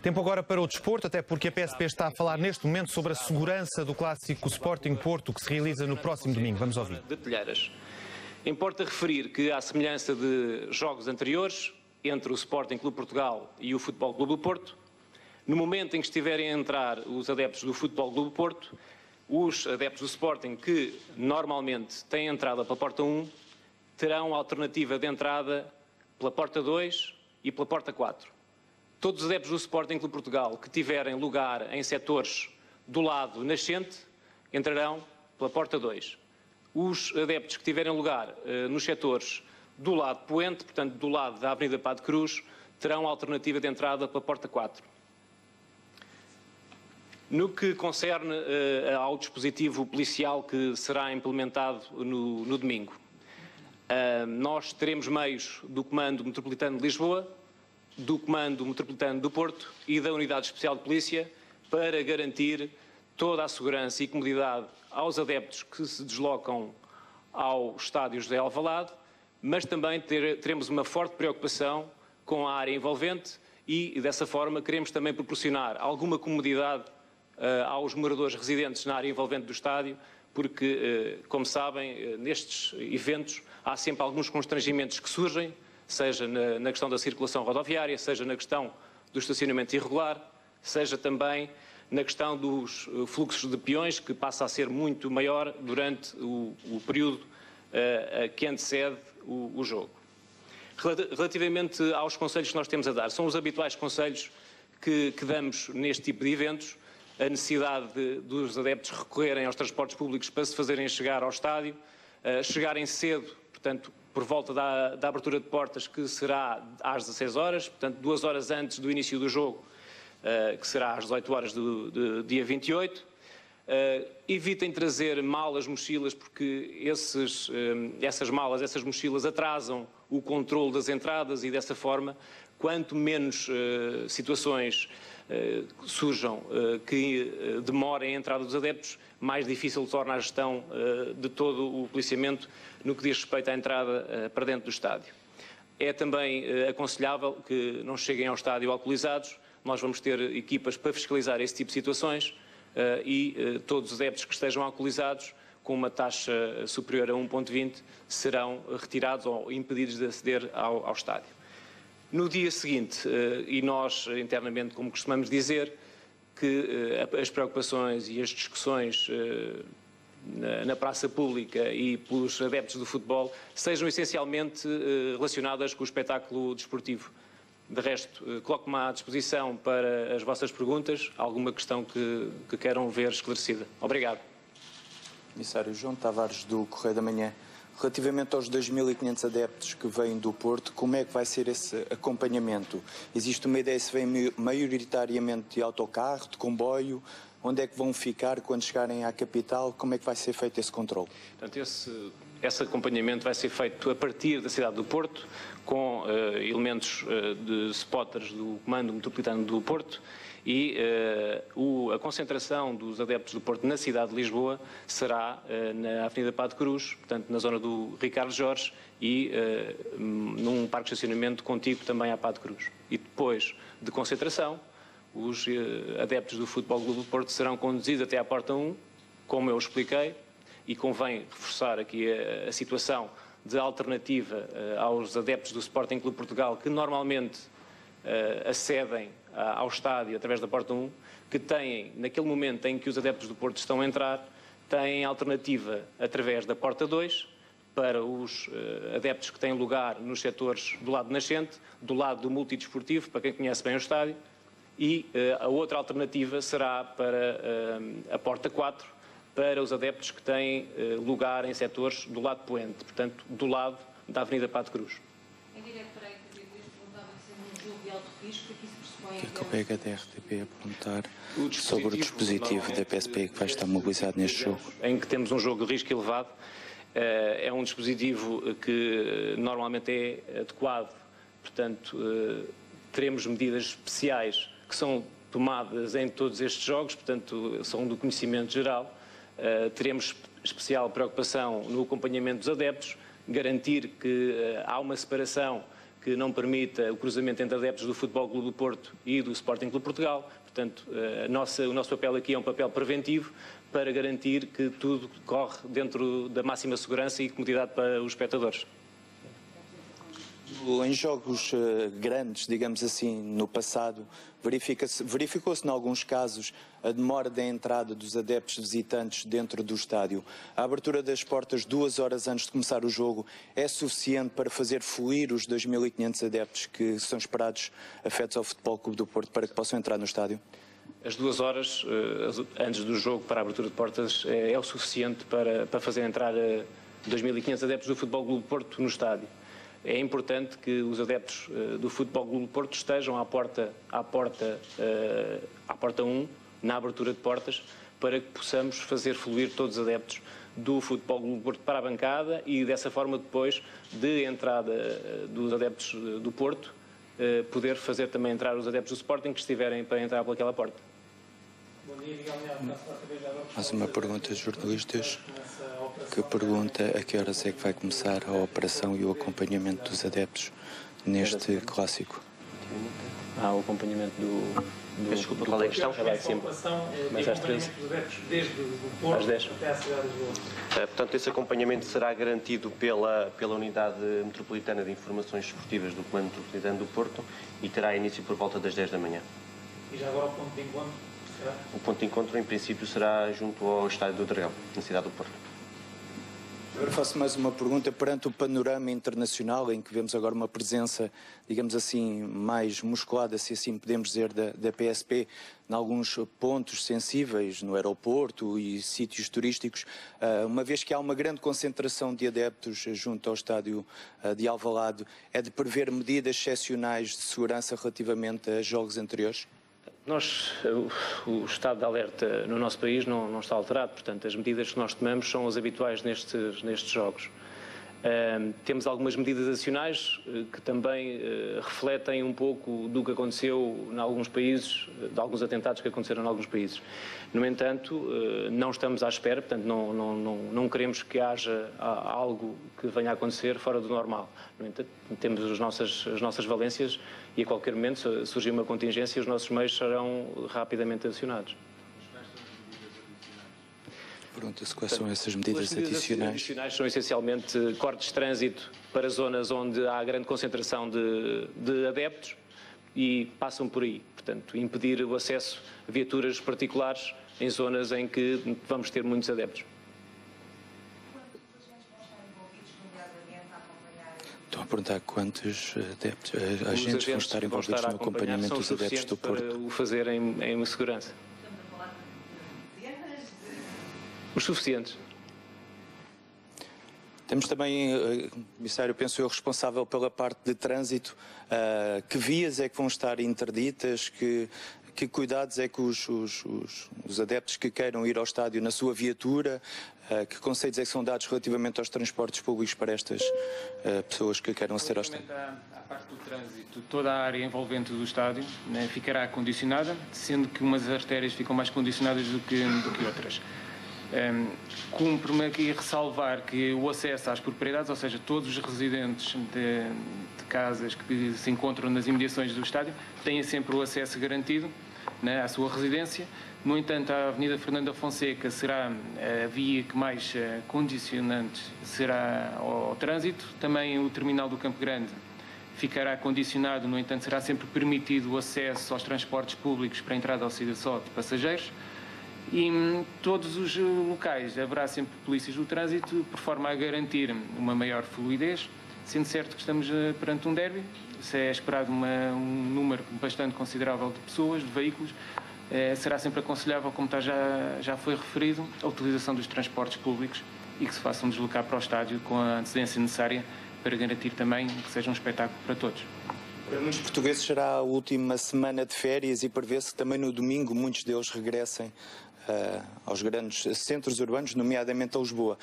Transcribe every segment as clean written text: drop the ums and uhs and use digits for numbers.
Tempo agora para o desporto, até porque a PSP está a falar neste momento sobre a segurança do clássico Sporting Porto, que se realiza no próximo domingo. Vamos ouvir. De Telheiras. Importa referir que, à semelhança de jogos anteriores, entre o Sporting Clube Portugal e o Futebol Clube do Porto, no momento em que estiverem a entrar os adeptos do Futebol Clube do Porto, os adeptos do Sporting que normalmente têm entrada pela porta 1, terão alternativa de entrada pela porta 2 e pela porta 4. Todos os adeptos do Sporting Clube Portugal que tiverem lugar em setores do lado nascente entrarão pela porta 2. Os adeptos que tiverem lugar nos setores do lado poente, portanto do lado da Avenida Padre Cruz, terão alternativa de entrada pela porta 4. No que concerne ao dispositivo policial que será implementado no domingo, nós teremos meios do Comando Metropolitano de Lisboa, do Comando Metropolitano do Porto e da Unidade Especial de Polícia para garantir toda a segurança e comodidade aos adeptos que se deslocam ao estádio José Alvalade, mas também teremos uma forte preocupação com a área envolvente e, dessa forma, queremos também proporcionar alguma comodidade aos moradores residentes na área envolvente do estádio, porque, como sabem, nestes eventos há sempre alguns constrangimentos que surgem, seja na questão da circulação rodoviária, seja na questão do estacionamento irregular, seja também na questão dos fluxos de peões, que passa a ser muito maior durante o período que antecede o jogo. Relativamente aos conselhos que nós temos a dar, são os habituais conselhos que damos neste tipo de eventos, a necessidade dos adeptos recorrerem aos transportes públicos para se fazerem chegar ao estádio, chegarem cedo, portanto, por volta da abertura de portas, que será às 16 horas, portanto, 2 horas antes do início do jogo, que será às 18 horas do dia 28. Evitem trazer malas, mochilas, porque essas malas, essas mochilas atrasam o controle das entradas e, dessa forma, quanto menos situações surjam que demorem a entrada dos adeptos, mais difícil torna a gestão de todo o policiamento no que diz respeito à entrada para dentro do estádio. É também aconselhável que não cheguem ao estádio alcoolizados. Nós vamos ter equipas para fiscalizar esse tipo de situações e todos os adeptos que estejam alcoolizados com uma taxa superior a 1,20 serão retirados ou impedidos de aceder ao estádio. No dia seguinte, e nós internamente, como costumamos dizer, que as preocupações e as discussões na praça pública e pelos adeptos do futebol sejam essencialmente relacionadas com o espetáculo desportivo. De resto, coloco-me à disposição para as vossas perguntas, alguma questão que queiram ver esclarecida. Obrigado. Comissário João Tavares, do Correio da Manhã. Relativamente aos 2.500 adeptos que vêm do Porto, como é que vai ser esse acompanhamento? Existe uma ideia se vem maioritariamente de autocarro, de comboio? Onde é que vão ficar quando chegarem à capital? Como é que vai ser feito esse controle? Portanto, esse acompanhamento vai ser feito a partir da cidade do Porto, com elementos de spotters do Comando Metropolitano do Porto, e a concentração dos adeptos do Porto na cidade de Lisboa será na Avenida Padre Cruz, portanto na zona do Ricardo Jorge e num parque de estacionamento contíguo também à Padre Cruz. E depois de concentração, os adeptos do Futebol Clube do Porto serão conduzidos até à porta 1, como eu expliquei, e convém reforçar aqui a situação de alternativa aos adeptos do Sporting Clube Portugal, que normalmente acedem ao estádio através da porta 1, que têm, naquele momento em que os adeptos do Porto estão a entrar, têm alternativa através da porta 2 para os adeptos que têm lugar nos setores do lado nascente, do lado do multidesportivo, para quem conhece bem o estádio, e a outra alternativa será para a porta 4, para os adeptos que têm lugar em setores do lado poente, portanto, do lado da Avenida Padre Cruz. Em direto para a RTP, perguntava se é um jogo de alto risco, aqui se pressupõe... O que é que o colega da RTP a perguntar sobre o dispositivo da PSP que vai estar mobilizado neste jogo? Em que temos um jogo de risco elevado, é um dispositivo que normalmente é adequado, portanto, teremos medidas especiais que são tomadas em todos estes jogos, portanto, são do conhecimento geral. Teremos especial preocupação no acompanhamento dos adeptos, garantir que há uma separação que não permita o cruzamento entre adeptos do Futebol Clube do Porto e do Sporting Clube Portugal. Portanto, o nosso papel aqui é um papel preventivo para garantir que tudo corre dentro da máxima segurança e comodidade para os espectadores. Em jogos grandes, digamos assim, no passado, verificou-se em alguns casos a demora da entrada dos adeptos visitantes dentro do estádio. A abertura das portas 2 horas antes de começar o jogo é suficiente para fazer fluir os 2.500 adeptos que são esperados afetos ao Futebol Clube do Porto para que possam entrar no estádio? As 2 horas antes do jogo para a abertura de portas é o suficiente para fazer entrar 2.500 adeptos do Futebol Clube do Porto no estádio. É importante que os adeptos do Futebol Clube do Porto estejam à porta 1, na abertura de portas, para que possamos fazer fluir todos os adeptos do Futebol Clube do Porto para a bancada e dessa forma depois de entrada dos adeptos do Porto, poder fazer também entrar os adeptos do Sporting que estiverem para entrar pelaquela porta. Mais uma pergunta, jornalistas, que pergunta a que horas é que vai começar a operação e o acompanhamento dos adeptos neste clássico? O acompanhamento do Desculpa, qual é a questão? Já vai sempre. Mas às 13. Às 10. Portanto, esse acompanhamento será garantido pela Unidade Metropolitana de Informações Esportivas do Comando Metropolitano do Porto e terá início por volta das 10 da manhã. E já agora o ponto de encontro será? O ponto de encontro, em princípio, será junto ao Estádio do Dragão, na cidade do Porto. Agora faço mais uma pergunta. Perante o panorama internacional, em que vemos agora uma presença, digamos assim, mais musculada, se assim podemos dizer, da PSP, em alguns pontos sensíveis, no aeroporto e sítios turísticos, uma vez que há uma grande concentração de adeptos junto ao estádio de Alvalade, é de prever medidas excepcionais de segurança relativamente a jogos anteriores? O estado de alerta no nosso país não está alterado, portanto as medidas que nós tomamos são as habituais nestes jogos. Temos algumas medidas adicionais que também refletem um pouco do que aconteceu em alguns países, de alguns atentados que aconteceram em alguns países. No entanto, não estamos à espera, portanto não queremos que haja algo que venha a acontecer fora do normal. No entanto, temos as nossas valências e a qualquer momento, se surgir uma contingência, os nossos meios serão rapidamente acionados. Pergunta-se quais são essas medidas adicionais. As adicionais são essencialmente cortes de trânsito para zonas onde há grande concentração de adeptos e passam por aí. Portanto, impedir o acesso a viaturas particulares em zonas em que vamos ter muitos adeptos. Estão a perguntar quantos agentes vão estar envolvidos no acompanhamento dos adeptos do Porto? Para o fazer em segurança. Os suficientes. Temos também, Comissário, penso eu, responsável pela parte de trânsito. Que vias é que vão estar interditas? Que cuidados é que os adeptos que queiram ir ao estádio na sua viatura, que conceitos é que são dados relativamente aos transportes públicos para estas pessoas que queiram aceder ao estádio? À parte do trânsito, toda a área envolvente do estádio, né, ficará condicionada, sendo que umas artérias ficam mais condicionadas do que outras. Cumpre-me aqui ressalvar que o acesso às propriedades, ou seja, todos os residentes de casas que se encontram nas imediações do estádio, têm sempre o acesso garantido, né, à sua residência. No entanto, a Avenida Fernando Fonseca será a via que mais condicionante será ao trânsito. Também o terminal do Campo Grande ficará condicionado, no entanto, será sempre permitido o acesso aos transportes públicos para a entrada ou saída só de passageiros. E em todos os locais haverá sempre polícias do trânsito, por forma a garantir uma maior fluidez, sendo certo que estamos perante um derby, se é esperado um número bastante considerável de pessoas, de veículos, será sempre aconselhável, como já foi referido, a utilização dos transportes públicos e que se façam deslocar para o estádio com a antecedência necessária para garantir também que seja um espetáculo para todos. Para muitos portugueses será a última semana de férias e prevê-se que também no domingo muitos deles regressem aos grandes centros urbanos, nomeadamente a Lisboa.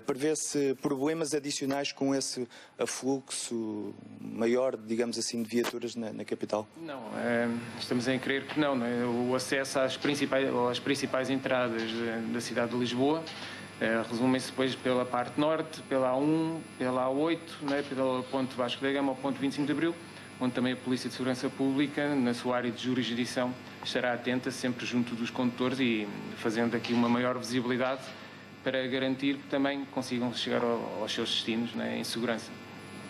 Prevê-se problemas adicionais com esse afluxo maior, digamos assim, de viaturas na capital? Não, estamos a crer que não. O acesso às principais entradas da cidade de Lisboa Resumem-se depois pela parte norte, pela A1, pela A8, né, pela ponte Vasco da Gama ao ponto 25 de Abril, onde também a Polícia de Segurança Pública, na sua área de jurisdição, estará atenta sempre junto dos condutores e fazendo aqui uma maior visibilidade para garantir que também consigam chegar aos seus destinos, né, em segurança.